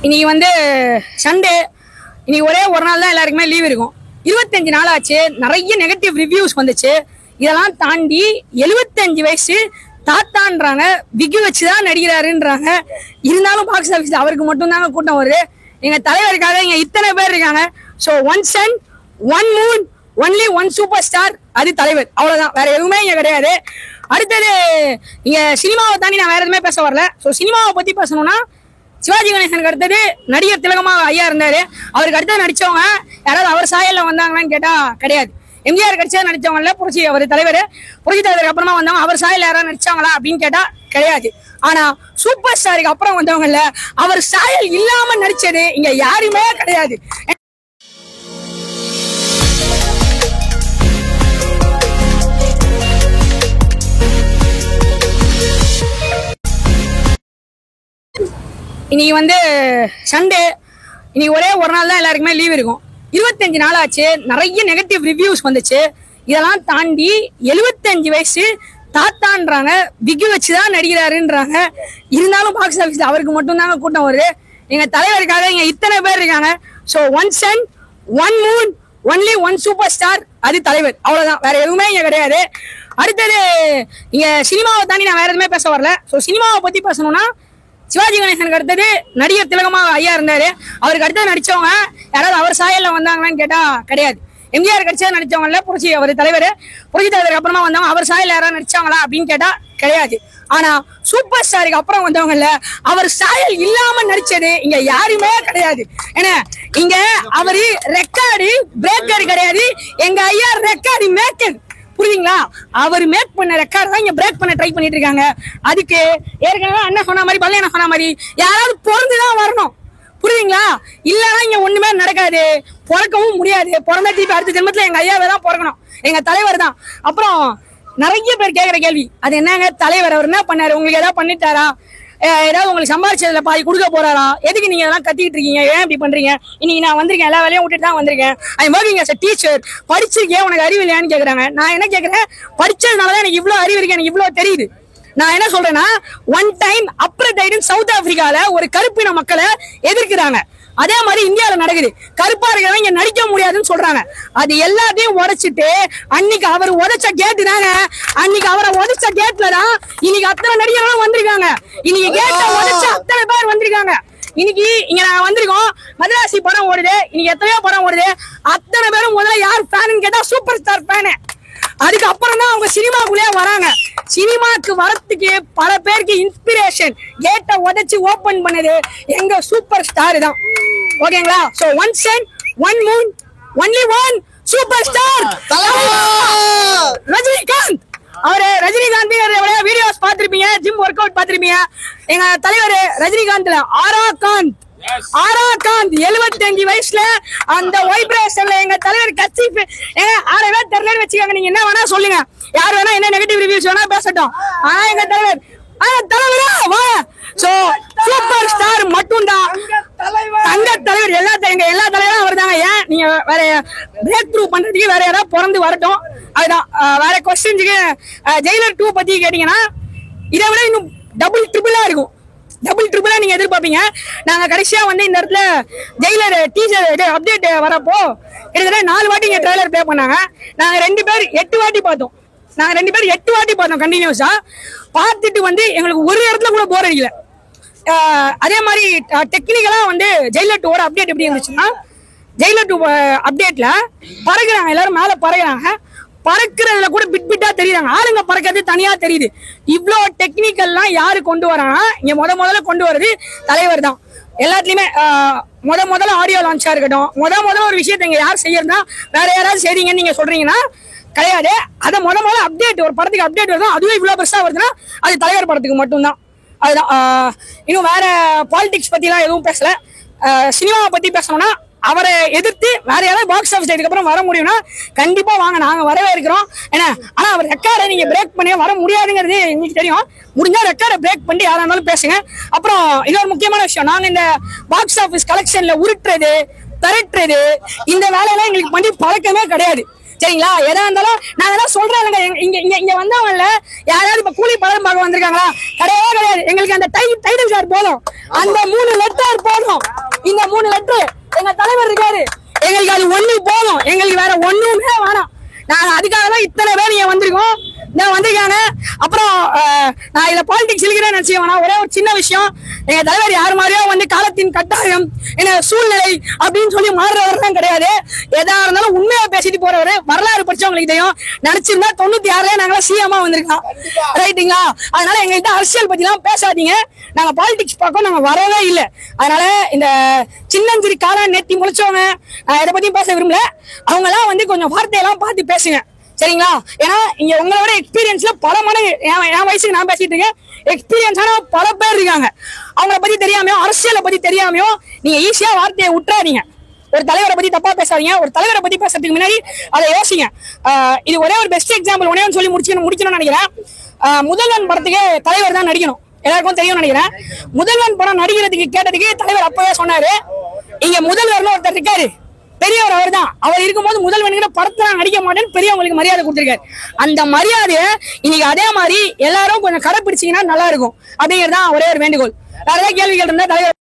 இன்னைக்கு வந்து சண்டே. இன்னைக்கு ஒரே ஒரு நாள் தான் எல்லாருக்குமே லீவ் இருக்கும். 25 நாள் ஆச்சு. நிறைய நெகட்டிவ் ரிவ்யூஸ் வந்துச்சு. இதெல்லாம் தாண்டி 75 வயசு தாத்தான்றாங்க, விகு வச்சுதான் நடிக்கிறாருன்றாங்க. இருந்தாலும் பாக்ஸ் ஆஃபீஸ் அவருக்கு மட்டும் தாங்க கூட்டம் வருது. எங்க தலைவருக்காக இங்க இத்தனை பேர் இருக்காங்க. So one sun one moon only one super star, அது தலைவர். அவ்வளவுதான், வேற எதுவுமே இங்க கிடையாது. அடுத்தது இங்க சினிமாவை தாண்டி நான் வேற எதுவுமே பேச வரல. ஸோ சினிமாவை பத்தி பேசணும்னா சிவாஜி கணேசனுக்கு அடுத்தது நடிகர் திலகமா ஐயா இருந்தாரு. அவருக்கு அடுத்தது நடிச்சவங்க யாராவது அவர் சாயல்ல வந்தாங்களான்னு கேட்டா கிடையாது. எம்ஜிஆர் கட்சியா நடிச்சவங்கல்ல புரட்சி அவர் தலைவர், புரட்சி தலைவருக்கு அப்புறமா வந்தவங்க அவர் சாயல் யாராவது நடிச்சாங்களா அப்படின்னு கேட்டா கிடையாது. ஆனா சூப்பர் ஸ்டாருக்கு அப்புறம் வந்தவங்கல்ல அவர் சாயல் இல்லாம நடிச்சது இங்க யாருமே கிடையாது. இன்னைக்கு வந்து சண்டே. இன்னைக்கு ஒரே ஒரு நாள் தான் எல்லாருக்குமே லீவ் இருக்கும். 25 நாள் ஆச்சு. நிறைய நெகட்டிவ் ரிவ்யூஸ் வந்துச்சு. இதெல்லாம் தாண்டி 75 வயசு தாத்தான்றாங்க, விகு வச்சுதான் நடிக்கிறாருன்றாங்க. இருந்தாலும் பாக்ஸ் ஆஃபீஸ் அவருக்கு மட்டும் தாங்க கூட்டம் வருது. எங்க தலைவருக்காக இங்க இத்தனை பேர் இருக்காங்க. So one sun one moon only one super star, அது தலைவர். அவ்வளவுதான், வேற எதுவுமே இங்க கிடையாது. அடுத்தது இங்க சினிமாவை தாண்டி நான் வேற எதுவுமே பேச வரல. ஸோ சினிமாவை பத்தி பேசணும்னா சிவாஜி கணேசனுக்கு அடுத்தது நடிகர் திலகமா ஐயா இருந்தாரு. அவருக்கு அடுத்தது நடிச்சவங்க யாராவது அவர் சாயல்ல வந்தாங்களான்னு கேட்டா கிடையாது. எம்ஜிஆர் கட்சியா நடிச்சவங்கல்ல புரட்சி அவர் தலைவர், புரட்சி தலைவருக்கு அப்புறமா வந்தவங்க அவர் சாயல் யாராவது நடிச்சாங்களா அப்படின்னு கேட்டா கிடையாது. ஆனா சூப்பர் ஸ்டாருக்கு அப்புறம் வந்தவங்கல்ல அவர் சாயல் இல்லாம நடிச்சது இங்க யாருமே கிடையாது. ஏன்னா இங்க அவரு ரெக்கார்டு பிரேக்கர் கிடையாது, எங்க ஐயா ரெக்கார்டு மேக்கர். புரியுதுங்களா? அவர் மேக் பண்ண ரெக்கார்ட் தான் இங்க பிரேக் பண்ண ட்ரை பண்ணிட்டு இருக்காங்க. அதுக்கு ஏற்கனவே அண்ணன் சொன்ன மாதிரி, பல்ல சொன்ன மாதிரி யாராவது பிறந்துதான் வரணும். புரியுதுங்களா? இல்லைன்னா இங்க ஒண்ணுமே நடக்காது, பிறக்கவும் முடியாது. பிறந்த தீபி அடுத்த ஜென்மத்துல எங்க ஐயாவே தான் பிறக்கணும், எங்க தலைவர் தான். அப்புறம் நிறைய பேர் கேட்கிற கேள்வி, அது என்னங்க தலைவர் அவர் என்ன பண்ணாரு, உங்களுக்கு ஏதாவது பண்ணிட்டாரா, ஏதாவது உங்களுக்கு சம்பாரிச்சதுல பாதி கொடுக்க போறாரா, எதுக்கு நீங்க இதெல்லாம் கத்திக்கிட்டு இருக்கீங்க, ஏன் இப்படி பண்றீங்க? இன்னைக்கு நான் வந்திருக்கேன், எல்லா வேலையும் விட்டுட்டு தான் வந்திருக்கேன். I am working as a teacher. படிச்சிருக்கேன், உனக்கு அறிவு இல்லையான்னு கேக்குறாங்க. நான் என்ன கேக்குறேன், படிச்சதுனாலதான் எனக்கு இவ்வளவு அறிவு இருக்கு, எனக்கு இவ்வளவு தெரியுது. நான் என்ன சொல்றேன்னா, ஒன் டைம் அப்ரடைட் சவுத் ஆப்பிரிக்கால ஒரு கருப்பின மக்களை எதிர்க்கிறாங்க. அதே மாதிரி இந்தியாவில நடக்குது. கருப்பா இருக்கிறவங்க இங்க நடிக்க முடியாதுன்னு சொல்றாங்க. அது எல்லாத்தையும் உடைச்சிட்டு அன்னைக்கு அவர் உடைச்ச கேட்டு தாங்க, அன்னைக்கு அவரை உடைச்ச கேட்ல தான் இன்னைக்கு அத்தனை நடிகர்களும் வந்திருக்காங்க. இன்னைக்கு கேட்ட உடைச்ச அத்தனை பேர் வந்திருக்காங்க. இன்னைக்கு இங்க நாங்க வந்திருக்கோம். மதராசி படம் ஓடுது, இன்னைக்கு எத்தனையோ படம் ஓடுது. அத்தனை பேரும் முதல்ல யார் ஃபேனுன்னு கேட்டா சூப்பர் ஸ்டார் ஃபேனு. அதுக்கு அப்புறம் தான் அவங்க சினிமாக்குள்ளே வராங்க. சினிமாக்கு வரத்துக்கு பல பேருக்கு இன்ஸ்பிரேஷன் கேட்ட உடைச்சு ஓபன் பண்ணது எங்க சூப்பர் ஸ்டார் தான். ஓகேங்களா? So one sun one moon only one super star Rajinikanth. அவரு ரஜினிகாந்த் வீடியோஸ் பார்த்திருப்பீங்க, ஜிம் ஒர்க் அவுட் பார்த்திருப்பீங்க. எங்க தலைவர் ரஜினிகாந்த்ல ஆராகாந்த் 75 வயசுல அந்த வைப்ரேஷன்ல எங்க தலைவர் கட்சி ஆறவே தெரியலன்னு வச்சுக்காங்க. நீங்க என்ன வேணா சொல்லுங்க, யார் வேணா என்ன நெகட்டிவ் ரிவ்யூஸ் வேணா பேசட்டும். ஆனா எங்க தலைவர் தலைவரா வா. சோ சூப்பர் ஸ்டார் மட்டும்தான் தங்க தலைவர். எல்லா தலைவரும் அவர் தாங்க. ஏன் நீங்க வேற பிரேக் த்ரூ பண்றதுக்கு வேற யாராவது பிறந்து வரட்டும். அதுதான். வேற கொஸ்டின்ஸுக்கு ஜெயிலர் 2 பத்தி கேட்டீங்கன்னா இதை விட இன்னும் டபுள் ட்ரிபிளா இருக்கும். டபுள் ட்ரிபிளா நீங்க எதிர்பார்ப்பீங்க. நாங்க கடைசியா வந்து இந்த இடத்துல ஜெயிலர் டீசர் அப்டேட் வரப்போ கிட்டத்தட்ட 4 வாட்டி இங்க ட்ரெய்லர் ப்ளே பண்ணாங்க. நாங்க 2 பேர் 8 வாட்டி பார்த்தோம். கண்டினியூஸா பார்த்துட்டு வந்து எங்களுக்கு ஒரு இடத்துல கூட போர் அடிக்கல. அதே மாதிரி டெக்னிக்கலா வந்து ஜெயிலர் 2 அப்டேட் எப்படி இருந்துச்சுன்னா, ஜெயிலர் 2 அப்டேட்ல பறக்குறாங்க, எல்லாரும் மேல பறக்குறாங்க. பறக்கிறதுல கூட பிட்டா தெரியுறாங்க, ஆளுங்க பறக்கிறது தனியா தெரியுது. இவ்வளோ டெக்னிக்கல்லாம் யாரு கொண்டு வராங்கன்னா இங்க முதல்ல கொண்டு வர்றது தலைவர் தான். எல்லாத்துலயுமே முதல்ல ஆடியோ லான்ச்சா இருக்கட்டும், முதல்ல ஒரு விஷயத்த இங்க யார் செய்யறதுனா வேற யாராவது செய்றீங்கன்னு நீங்க சொல்றீங்கன்னா கிடையாது. அதை முதல்ல அப்டேட், ஒரு படத்துக்கு அப்டேட் வருதுன்னா அதுவே இவ்வளவு பெருசா வருதுன்னா அது தலைவர் படத்துக்கு மட்டும்தான். அதுதான். இன்னும் வேற பாலிடிக்ஸ் பத்தி எல்லாம் எதுவும் பேசல. சினிமாவை பத்தி பேசணும்னா அவரை எதிர்த்து வேற யாராவது பாக்ஸ் ஆஃபீஸ் அதுக்கப்புறம் வர முடியும்னா கண்டிப்பா வாங்க, நாங்க வரவே இருக்கிறோம். ஏன்னா ஆனா அவர் ரெக்கார்டை நீங்க பிரேக் பண்ணி வர முடியாதுங்கிறது எங்களுக்கு தெரியும். முடிஞ்சா ரெக்கார்டை பிரேக் பண்ணி யாரா இருந்தாலும் பேசுங்க. அப்புறம் இன்னொரு முக்கியமான விஷயம், நாங்க இந்த பாக்ஸ் ஆஃபீஸ் கலெக்ஷன்ல உருட்டுறது பெரட்டுறது இந்த வேலையெல்லாம் எங்களுக்கு பண்ணி பழக்கமே கிடையாது. சரிங்களா? எதா இருந்தாலும் நான் அதெல்லாம் சொல்றேன். இங்க இங்க இங்க வந்தவங்கல யாராவது இப்ப கூலி பலன் பார்க்க வந்திருக்காங்களா? கிடையவே கிடையாது. எங்களுக்கு அந்த டைட்டில் கார்டு போதும், அந்த 3 லெட்டர் போதும். இந்த 3 லெட்டர் எங்க தலைவர் இருக்காரு, எங்களுக்கு அது ஒண்ணு போதும். எங்களுக்கு வேற ஒண்ணுமே வேணாம். நாங்க அதுக்காக தான் இத்தனை பேர் இங்க வந்திருக்கோம். வந்திருக்காங்க. அப்புறம் நான் இதுல பாலிடிக்ஸ் இருக்கிறேன்னு நினைச்சேன். ஒரே ஒரு சின்ன விஷயம், எங்க தலைவர் யார் மாதிரியோ வந்து காலத்தின் கட்டாயம் என்ன சூழ்நிலை அப்படின்னு சொல்லி மாறுறவர்லாம் கிடையாது. எதா இருந்தாலும் உண்மையா பேசிட்டு போறவரு. வரலாறு படிச்சவங்களுக்கு தெரியும். நினைச்சிருந்தா 96 நாங்களா சிஎம்மா வந்திருக்கோம், ரைட்டுங்களா? அதனால எங்கள்கிட்ட அரசியல் பத்தி எல்லாம் பேசாதீங்க. நாங்க பாலிடிக்ஸ் பார்க்க நாங்க வரவே இல்லை. அதனால இந்த சின்னஞ்சிரி காலம் நெத்தி முளைச்சவங்க இதை பத்தி பேச விரும்பல. அவங்க எல்லாம் வந்து கொஞ்சம் வார்த்தையெல்லாம் பார்த்து பேசுங்க, சரிங்களா? ஏன்னா இங்க உங்களோட எக்ஸ்பீரியன்ஸ்ல பல மடங்கு என் வயசுக்கு நான் பேசிட்டு இருக்கேன். எக்ஸ்பீரியன்ஸான பல பேர் இருக்காங்க. அவங்கள பத்தி தெரியாமையோ அரசியலை பத்தி தெரியாமையோ நீங்க ஈஸியா வார்த்தையை விட்டுறாதீங்க. ஒரு தலைவரை பத்தி தப்பா பேசாதீங்க. ஒரு தலைவரை பத்தி பேசுறதுக்கு முன்னாடி அதை யோசிங்க. இது ஒரே ஒரு பெஸ்ட் எக்ஸாம்பிள் ஒன்னே சொல்லி முடிக்கணும்னு நினைக்கிறேன். முதல்வன் படத்துக்கு தலைவர் தான் நடிக்கணும், எல்லாருக்கும் தெரியும் நினைக்கிறேன். முதல்வன் படம் நடிக்கிறதுக்கு கேட்டதுக்கு தலைவர் அப்பவே சொன்னாரு, இங்க முதல்வர்னு ஒருத்தர் இருக்காரு, பெரியவர் அவர் தான். அவர் இருக்கும்போது முதல்வன்கிற படத்தை நடிக்க மாட்டேன்னு பெரியவங்களுக்கு மரியாதை கொடுத்திருக்காரு. அந்த மரியாதையை இன்னைக்கு அதே மாதிரி எல்லாரும் கொஞ்சம் கடைப்பிடிச்சீங்கன்னா நல்லா இருக்கும் அப்படிங்கிறதான் ஒரே ஒரு வேண்டுகோள். வேற ஏதாவது கேள்விகள் இருந்தா தலைவர்